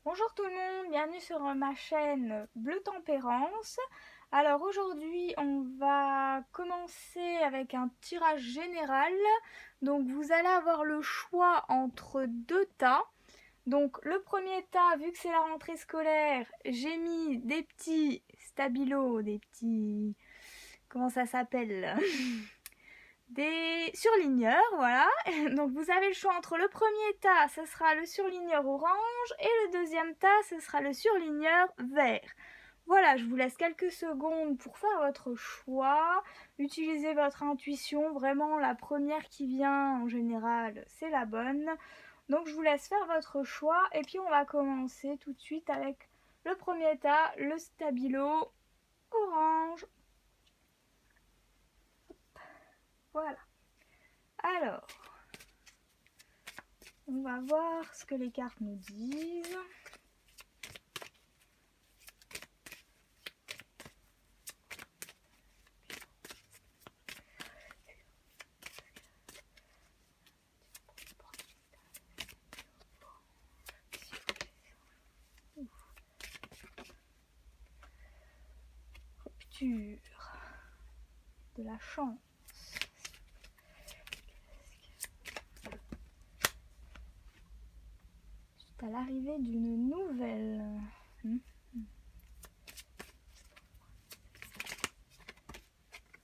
Bonjour tout le monde, bienvenue sur ma chaîne Bleu Tempérance. Alors aujourd'hui on va commencer avec un tirage général. Donc vous allez avoir le choix entre deux tas. Donc le premier tas, vu que c'est la rentrée scolaire, j'ai mis des petits stabilos, des petits... Comment ça s'appelle? Des surligneurs, voilà. Donc vous avez le choix entre le premier tas, ce sera le surligneur orange, et le deuxième tas, ce sera le surligneur vert. Voilà, je vous laisse quelques secondes pour faire votre choix. Utilisez votre intuition, vraiment la première qui vient en général, c'est la bonne. Donc je vous laisse faire votre choix et puis on va commencer tout de suite avec le premier tas, le stabilo orange. Voilà. Alors, on va voir ce que les cartes nous disent. Rupture de la chance. C'est à l'arrivée d'une nouvelle.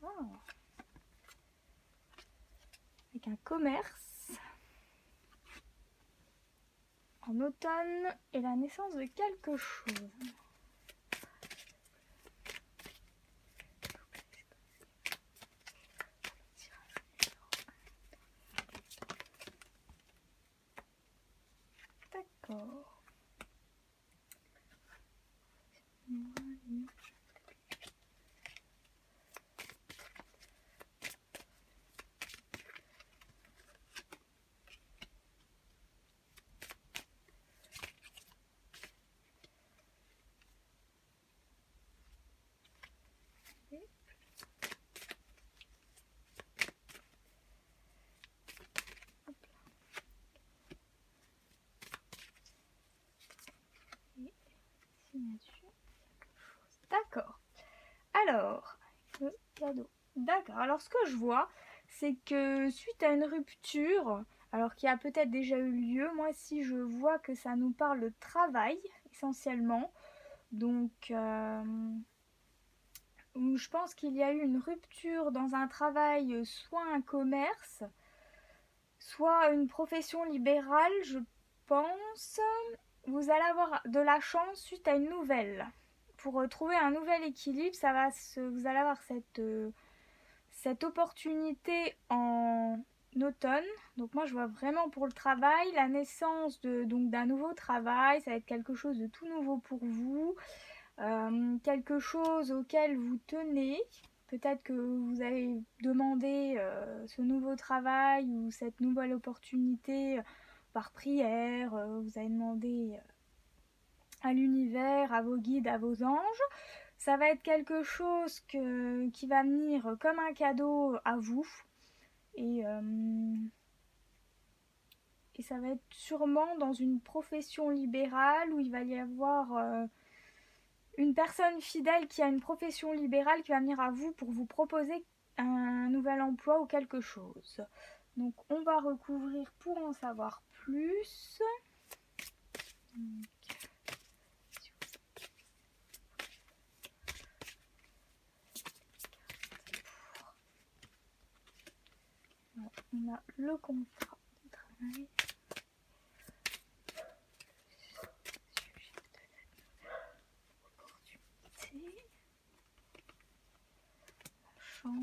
Oh. Avec un commerce. En automne et la naissance de quelque chose. D'accord. D'accord. Alors, le cadeau. D'accord. Alors, ce que je vois, c'est que suite à une rupture, alors qui a peut-être déjà eu lieu, moi, si je vois que ça nous parle de travail, essentiellement. Donc, je pense qu'il y a eu une rupture dans un travail, soit un commerce, soit une profession libérale, je pense. Vous allez avoir de la chance suite à une nouvelle. Pour trouver un nouvel équilibre, vous allez avoir cette opportunité en automne. Donc moi je vois vraiment pour le travail, la naissance d'un nouveau travail, ça va être quelque chose de tout nouveau pour vous, quelque chose auquel vous tenez. Peut-être que vous avez demandé ce nouveau travail ou cette nouvelle opportunité par prière, vous avez demandé à l'univers, à vos guides, à vos anges. Ça va être quelque chose qui va venir comme un cadeau à vous. Et, euh, et ça va être sûrement dans une profession libérale où il va y avoir une personne fidèle qui a une profession libérale qui va venir à vous pour vous proposer un nouvel emploi ou quelque chose. Donc on va recouvrir pour en savoir plus. On a le contrat de travail. Opportunité. La chance.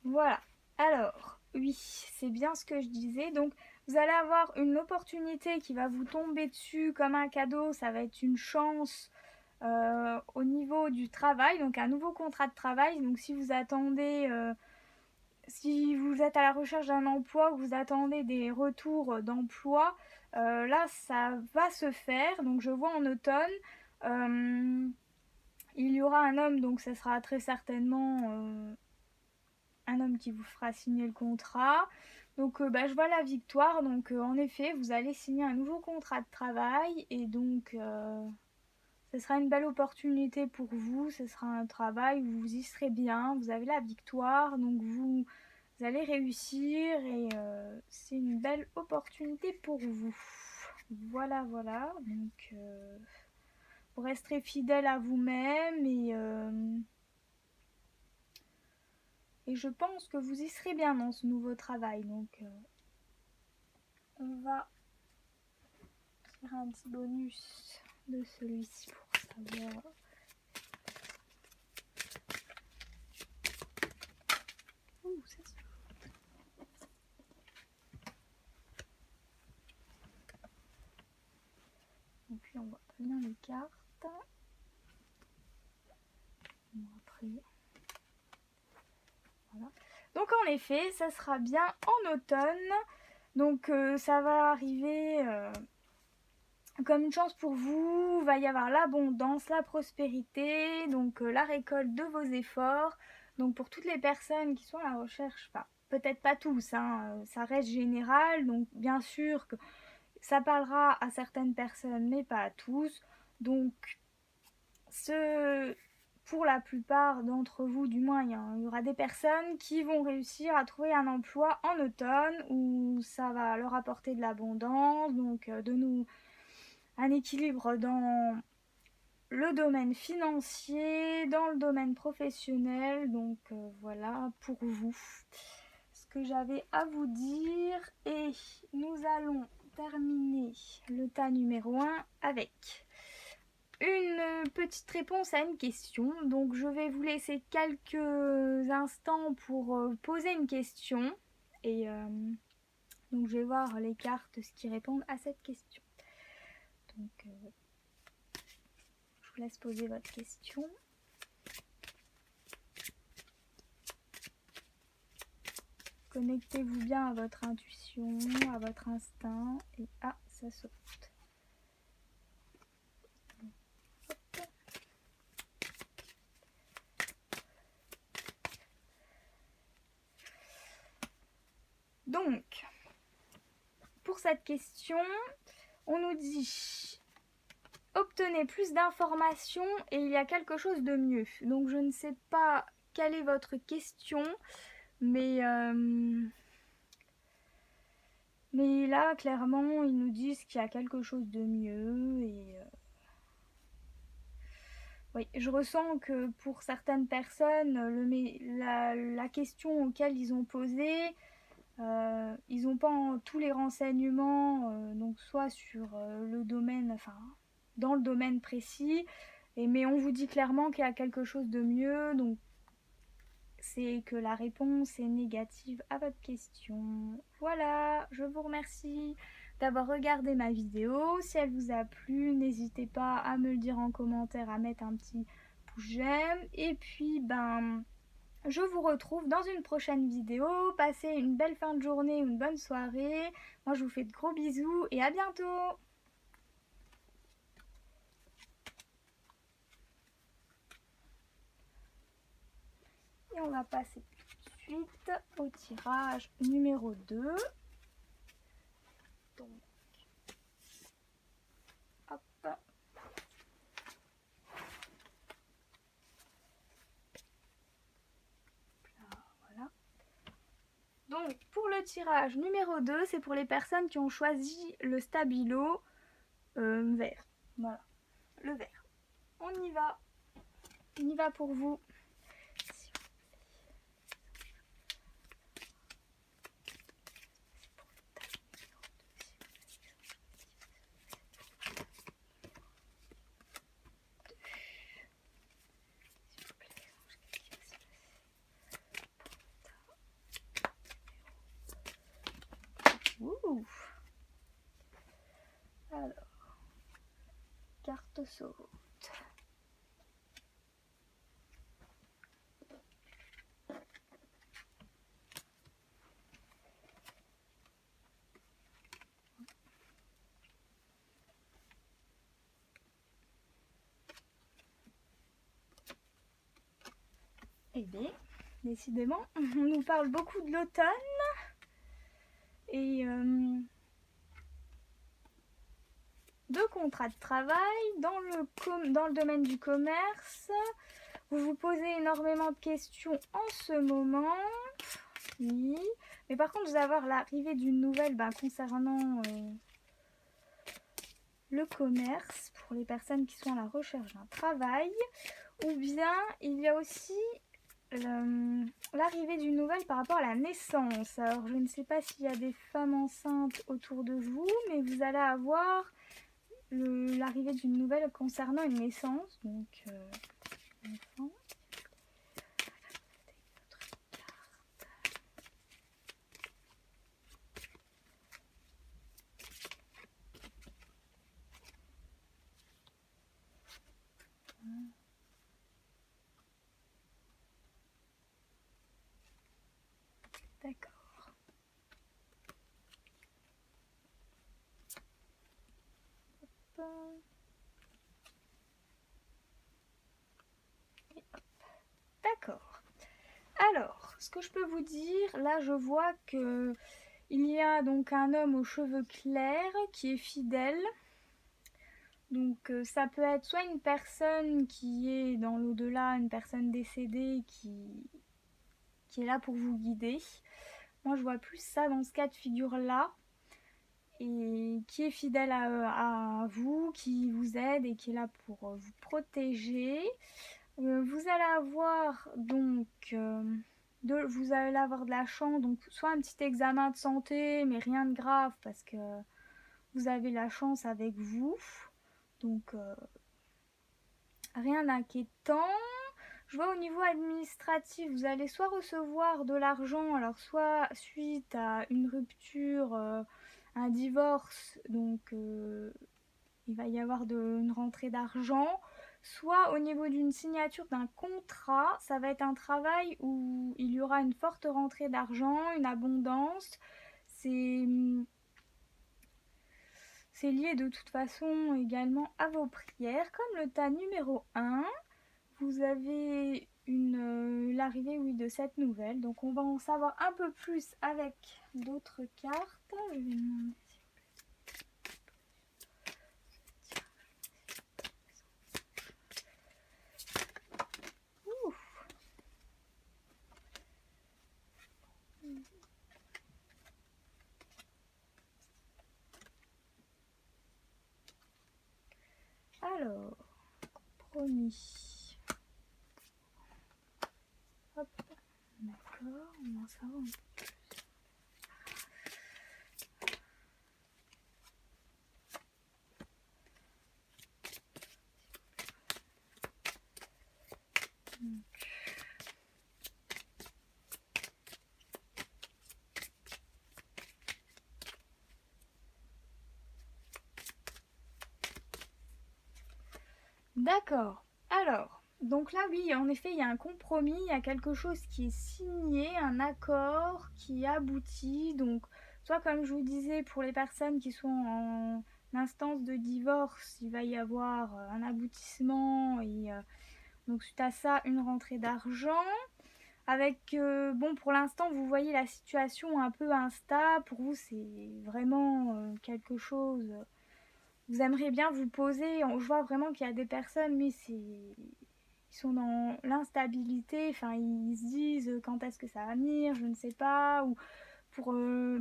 Voilà. Alors, oui, c'est bien ce que je disais. Donc, vous allez avoir une opportunité qui va vous tomber dessus comme un cadeau. Ça va être une chance au niveau du travail. Donc, un nouveau contrat de travail. Donc, si vous attendez, si vous êtes à la recherche d'un emploi ou vous attendez des retours d'emploi, là, ça va se faire. Donc, je vois en automne. Il y aura un homme, donc ce sera très certainement un homme qui vous fera signer le contrat. Donc je vois la victoire. Donc en effet, vous allez signer un nouveau contrat de travail et donc ce sera une belle opportunité pour vous. Ce sera un travail où vous y serez bien. Vous avez la victoire, donc vous allez réussir et c'est une belle opportunité pour vous. Voilà, voilà. Donc vous resterez fidèle à vous-même et je pense que vous y serez bien dans ce nouveau travail. Donc on va faire un petit bonus de celui-ci pour savoir. Ouh, ça se... Et puis on voit pas bien les cartes. Bon, après... Voilà. Donc en effet, ça sera bien en automne. Donc ça va arriver comme une chance pour vous. Il va y avoir l'abondance, la prospérité, donc la récolte de vos efforts. Donc pour toutes les personnes qui sont à la recherche, enfin peut-être pas tous, hein, ça reste général. Donc bien sûr que ça parlera à certaines personnes, mais pas à tous. Donc pour la plupart d'entre vous, du moins, il y aura des personnes qui vont réussir à trouver un emploi en automne où ça va leur apporter de l'abondance, donc un équilibre dans le domaine financier, dans le domaine professionnel. Donc voilà pour vous ce que j'avais à vous dire. Et nous allons terminer le tas numéro 1 avec une petite réponse à une question. Donc je vais vous laisser quelques instants pour poser une question. Et donc je vais voir les cartes ce qui répondent à cette question. Donc je vous laisse poser votre question. Connectez-vous bien à votre intuition, à votre instinct. Et ça saute. Donc, pour cette question, on nous dit obtenez plus d'informations et il y a quelque chose de mieux. Donc, je ne sais pas quelle est votre question, mais là, clairement, ils nous disent qu'il y a quelque chose de mieux et oui, je ressens que pour certaines personnes, la question auquel ils ont posé, ils n'ont pas tous les renseignements, donc soit sur le domaine, enfin dans le domaine précis, mais on vous dit clairement qu'il y a quelque chose de mieux, donc c'est que la réponse est négative à votre question. Voilà, je vous remercie d'avoir regardé ma vidéo. Si elle vous a plu, n'hésitez pas à me le dire en commentaire, à mettre un petit pouce j'aime. Et puis, je vous retrouve dans une prochaine vidéo. Passez une belle fin de journée ou une bonne soirée. Moi, je vous fais de gros bisous et à bientôt. Et on va passer tout de suite au tirage numéro 2. Donc, hop. Voilà. Donc, pour le tirage numéro 2, c'est pour les personnes qui ont choisi le stabilo vert. Voilà, le vert. On y va. On y va pour vous. Ouh. Alors, carte saute. Eh bien, décidément, on nous parle beaucoup de l'automne et de contrat de travail dans le domaine du commerce. Vous vous posez énormément de questions en ce moment. Oui. Mais par contre, vous allez avoir l'arrivée d'une nouvelle concernant le commerce pour les personnes qui sont à la recherche d'un travail. Ou bien, il y a aussi l'arrivée d'une nouvelle par rapport à la naissance. Alors, je ne sais pas s'il y a des femmes enceintes autour de vous, mais vous allez avoir l'arrivée d'une nouvelle concernant une naissance. Donc, enfant. D'accord. D'accord. Alors, ce que je peux vous dire, là je vois que il y a donc un homme aux cheveux clairs qui est fidèle. Donc ça peut être soit une personne qui est dans l'au-delà, une personne décédée qui est là pour vous guider. Moi je vois plus ça dans ce cas de figure-là. Et qui est fidèle à vous, qui vous aide et qui est là pour vous protéger. Vous allez avoir donc vous allez avoir de la chance, donc soit un petit examen de santé, mais rien de grave parce que vous avez la chance avec vous. Donc rien d'inquiétant. Je vois au niveau administratif, vous allez soit recevoir de l'argent, alors soit suite à une rupture, un divorce, donc il va y avoir une rentrée d'argent, soit au niveau d'une signature d'un contrat, ça va être un travail où il y aura une forte rentrée d'argent, une abondance. C'est lié de toute façon également à vos prières. Comme le tas numéro 1, vous avez l'arrivée de cette nouvelle. Donc on va en savoir un peu plus avec d'autres cartes. Je vais demander alors, compromis. Hop, d'accord, on va savoir un peu plus. D'accord. Alors, donc là, oui, en effet, il y a un compromis, il y a quelque chose qui est signé, un accord qui aboutit. Donc, soit comme je vous disais, pour les personnes qui sont en instance de divorce, il va y avoir un aboutissement et donc suite à ça, une rentrée d'argent. Avec, bon, pour l'instant, vous voyez la situation un peu instable. Pour vous, c'est vraiment quelque chose. Vous aimeriez bien vous poser. Je vois vraiment qu'il y a des personnes, mais ils sont dans l'instabilité. Enfin, ils se disent quand est-ce que ça va venir, je ne sais pas. Ou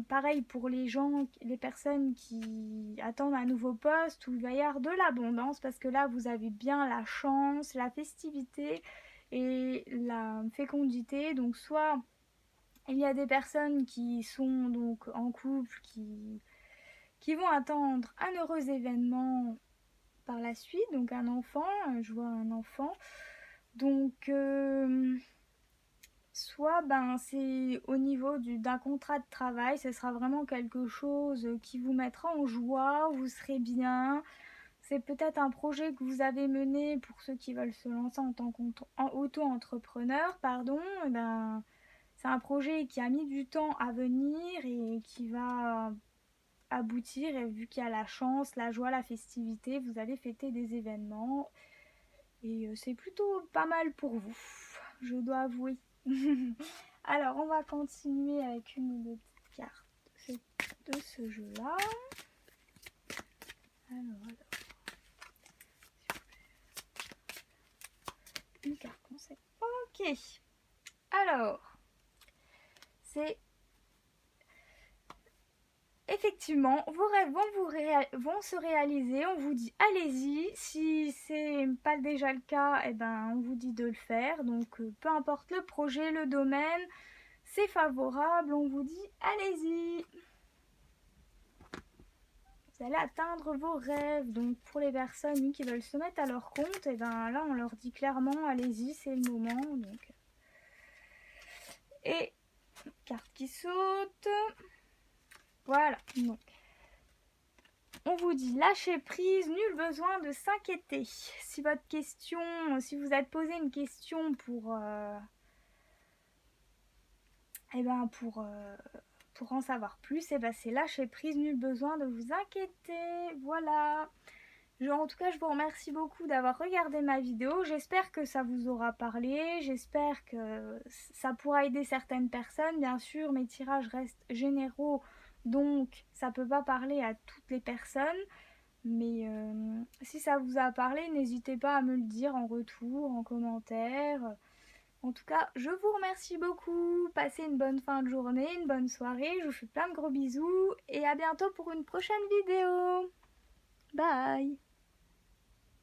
pareil pour les gens, les personnes qui attendent un nouveau poste où il va y avoir de l'abondance parce que là, vous avez bien la chance, la festivité et la fécondité. Donc, soit il y a des personnes qui sont donc en couple, qui vont attendre un heureux événement par la suite, donc un enfant, je vois un enfant. Donc soit c'est au niveau d'un contrat de travail, ce sera vraiment quelque chose qui vous mettra en joie, vous serez bien. C'est peut-être un projet que vous avez mené pour ceux qui veulent se lancer en tant qu'auto-entrepreneur, pardon. C'est un projet qui a mis du temps à venir et qui va aboutir. Et vu qu'il y a la chance, la joie, la festivité, vous allez fêter des événements. Et c'est plutôt pas mal pour vous, je dois avouer. Alors, on va continuer avec une ou deux petites cartes de ce jeu-là. Alors. Une carte conseil. Ok. Alors, c'est effectivement, vos rêves vont se réaliser. On vous dit allez-y. Si c'est pas déjà le cas, on vous dit de le faire. Donc, peu importe le projet, le domaine, c'est favorable. On vous dit allez-y. Vous allez atteindre vos rêves. Donc, pour les personnes qui veulent se mettre à leur compte, là, on leur dit clairement allez-y, c'est le moment. Donc, et carte qui saute. Voilà, donc on vous dit lâcher prise, nul besoin de s'inquiéter. Si vous êtes posé une question pour en savoir plus, c'est lâcher prise, nul besoin de vous inquiéter. Voilà. En tout cas, je vous remercie beaucoup d'avoir regardé ma vidéo. J'espère que ça vous aura parlé. J'espère que ça pourra aider certaines personnes. Bien sûr, mes tirages restent généraux, donc ça ne peut pas parler à toutes les personnes. Mais si ça vous a parlé, n'hésitez pas à me le dire en retour, en commentaire. En tout cas, je vous remercie beaucoup. Passez une bonne fin de journée, une bonne soirée. Je vous fais plein de gros bisous et à bientôt pour une prochaine vidéo. Bye!